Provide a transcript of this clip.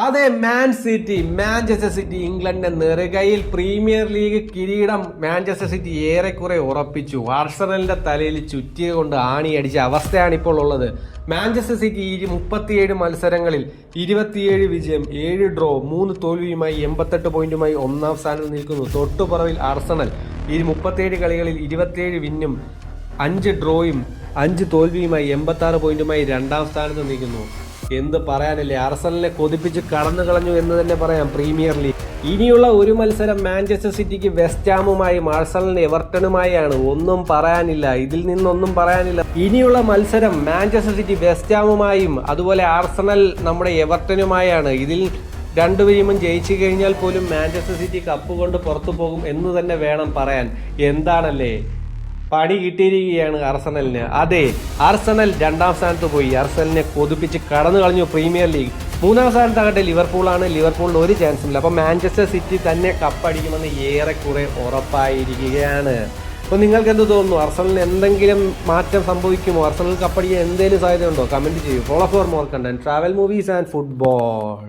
അതെ, Manchester city ഇംഗ്ലണ്ടിന്റെ നെറുകയിൽ പ്രീമിയർ ലീഗ് കിരീടം മാഞ്ചസ്റ്റർ സിറ്റി ഏറെക്കുറെ ഉറപ്പിച്ചു. ആർസണലിന്റെ തലയിൽ ചുറ്റിക കൊണ്ട് ആണിയടിച്ച അവസ്ഥയാണ് ഇപ്പോൾ ഉള്ളത്. മാഞ്ചസ്റ്റർ സിറ്റി 37 മത്സരങ്ങളിൽ 27 വിജയം, 7 ഡ്രോ, 3 തോൽവിയുമായി 88 പോയിന്റുമായി ഒന്നാം സ്ഥാനത്ത് നിൽക്കുന്നു. തൊട്ടുപുറവിൽ ആർസണൽ 37 കളികളിൽ 27 വിന്നും 5 ഡ്രോയും 5 തോൽവിയുമായി 86 പോയിന്റുമായി രണ്ടാം സ്ഥാനത്ത് നിൽക്കുന്നു. എന്ത് പറയാനല്ലേ, ആർസണലിനെ കൊതിപ്പിച്ച് കടന്നു കളഞ്ഞു എന്ന് തന്നെ പറയാം പ്രീമിയർ ലീഗ്. ഇനിയുള്ള ഒരു മത്സരം മാഞ്ചസ്റ്റർ സിറ്റിക്ക് വെസ്റ്റ് ഹാമുമായും ആർസണലിന് എവർട്ടണുമായാണ്. ഒന്നും പറയാനില്ല, ഇതിൽ നിന്നൊന്നും പറയാനില്ല. ഇനിയുള്ള മത്സരം മാഞ്ചസ്റ്റർ സിറ്റി വെസ്റ്റ് ഹാമുമായും അതുപോലെ ആർസണൽ നമ്മുടെ എവർട്ടനുമായാണ്. ഇതിൽ രണ്ടുപേരും ജയിച്ചു കഴിഞ്ഞാൽ പോലും മാഞ്ചസ്റ്റർ സിറ്റി കപ്പ് കൊണ്ട് പുറത്തു പോകും എന്ന് തന്നെ വേണം പറയാൻ. എന്താണല്ലേ, പണി കിട്ടിയിരിക്കുകയാണ് ആർസണലിന്. അതെ, ആർസണൽ രണ്ടാം സ്ഥാനത്ത് പോയി. ആർസണലിനെ കൊതിപ്പിച്ച് കടന്നു കളഞ്ഞു പ്രീമിയർ ലീഗ്. മൂന്നാം സ്ഥാനത്താകട്ടെ ലിവർപൂളാണ്. ലിവർപൂളിന് ഒരു ചാൻസും ഇല്ല. അപ്പോൾ മാഞ്ചസ്റ്റർ സിറ്റി തന്നെ കപ്പടിക്കുമെന്ന് ഏറെക്കുറെ ഉറപ്പായിരിക്കുകയാണ്. അപ്പോൾ നിങ്ങൾക്ക് എന്ത് തോന്നുന്നു? ആർസണലിന് എന്തെങ്കിലും മാറ്റം സംഭവിക്കുമോ? ആർസണൽ കപ്പടിക്കാൻ എന്തെങ്കിലും സാധ്യതയുണ്ടോ? കമന്റ് ചെയ്യൂ. Follow for more content, travel, movies and football.